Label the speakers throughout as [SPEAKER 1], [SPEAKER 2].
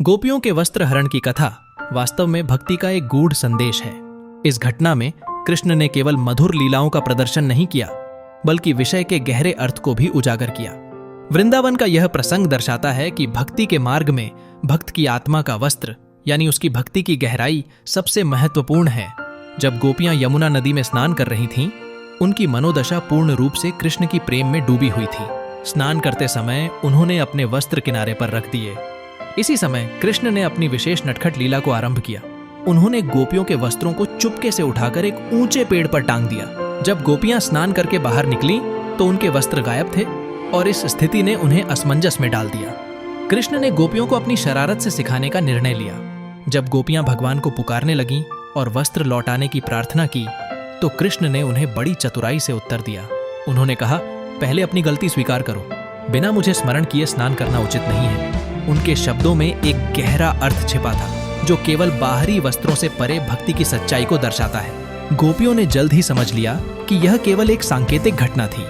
[SPEAKER 1] गोपियों के वस्त्र हरण की कथा वास्तव में भक्ति का एक गूढ़ संदेश है। इस घटना में कृष्ण ने केवल मधुर लीलाओं का प्रदर्शन नहीं किया, बल्कि विषय के गहरे अर्थ को भी उजागर किया। वृंदावन का यह प्रसंग दर्शाता है कि भक्ति के मार्ग में भक्त की आत्मा का वस्त्र यानी उसकी भक्ति की गहराई सबसे महत्वपूर्ण है। जब गोपियां यमुना नदी में स्नान कर रही थीं, उनकी मनोदशा पूर्ण रूप से कृष्ण की प्रेम में डूबी हुई थी। स्नान करते समय उन्होंने अपने वस्त्र किनारे पर रख दिए। इसी समय कृष्ण ने अपनी विशेष नटखट लीला को आरंभ किया। उन्होंने गोपियों के वस्त्रों को चुपके से उठाकर एक ऊंचे पेड़ पर टांग दिया। जब गोपियां स्नान करके बाहर निकली तो उनके वस्त्र गायब थे और इस स्थिति ने उन्हें असमंजस में डाल दिया। कृष्ण ने गोपियों को अपनी शरारत से सिखाने का निर्णय लिया। जब गोपियां भगवान को पुकारने लगीं और वस्त्र लौटाने की प्रार्थना की तो कृष्ण ने उन्हें बड़ी चतुराई से उत्तर दिया। उन्होंने कहा, पहले अपनी गलती स्वीकार करो। बिना मुझे स्मरण किए स्नान करना उचित नहीं है। उनके शब्दों में एक गहरा अर्थ छिपा था जो केवल बाहरी वस्त्रों से परे भक्ति की सच्चाई को दर्शाता है। गोपियों ने जल्द ही समझ लिया कि यह केवल एक सांकेतिक घटना थी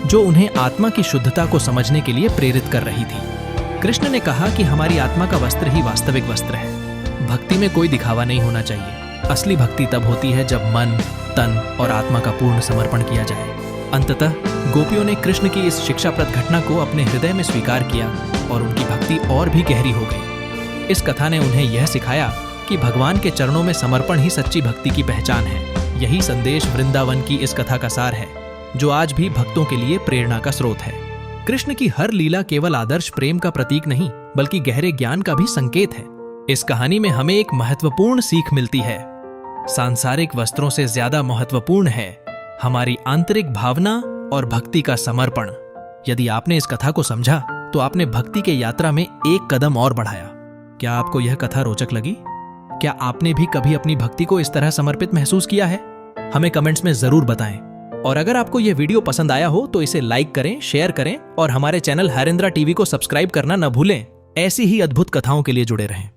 [SPEAKER 1] जो उन्हें आत्मा की शुद्धता को समझने के लिए प्रेरित कर रही थी। कृष्ण ने कहा कि हमारी आत्मा का वस्त्र ही वास्तविक वस्त्र है। भक्ति में कोई दिखावा नहीं होना चाहिए। असली भक्ति तब होती है जब मन, तन और आत्मा का पूर्ण समर्पण किया जाए। अंततः गोपियों ने कृष्ण की इस शिक्षाप्रद घटना को अपने हृदय में स्वीकार किया और उनकी भक्ति और भी गहरी हो गई। इस कथा ने उन्हें यह सिखाया कि भगवान के चरणों में समर्पण ही सच्ची भक्ति की पहचान है। यही संदेश वृंदावन की इस कथा का सार है, जो आज भी भक्तों के लिए प्रेरणा का स्रोत है। कृष्ण की हर लीला केवल आदर्श प्रेम का प्रतीक नहीं, बल्कि गहरे ज्ञान का भी संकेत है। इस कहानी में हमें एक महत्वपूर्ण सीख मिलती है। सांसारिक वस्त्रों से ज्यादा महत्वपूर्ण है हमारी आंतरिक भावना और भक्ति का समर्पण। यदि आपने इस कथा को समझा तो आपने भक्ति के यात्रा में एक कदम और बढ़ाया। क्या आपको यह कथा रोचक लगी? क्या आपने भी कभी अपनी भक्ति को इस तरह समर्पित महसूस किया है? हमें कमेंट्स में जरूर बताएं। और अगर आपको यह वीडियो पसंद आया हो तो इसे लाइक करें, शेयर करें और हमारे चैनल हरेंद्रा टीवी को सब्सक्राइब करना न भूलें। ऐसी ही अद्भुत कथाओं के लिए जुड़े रहें।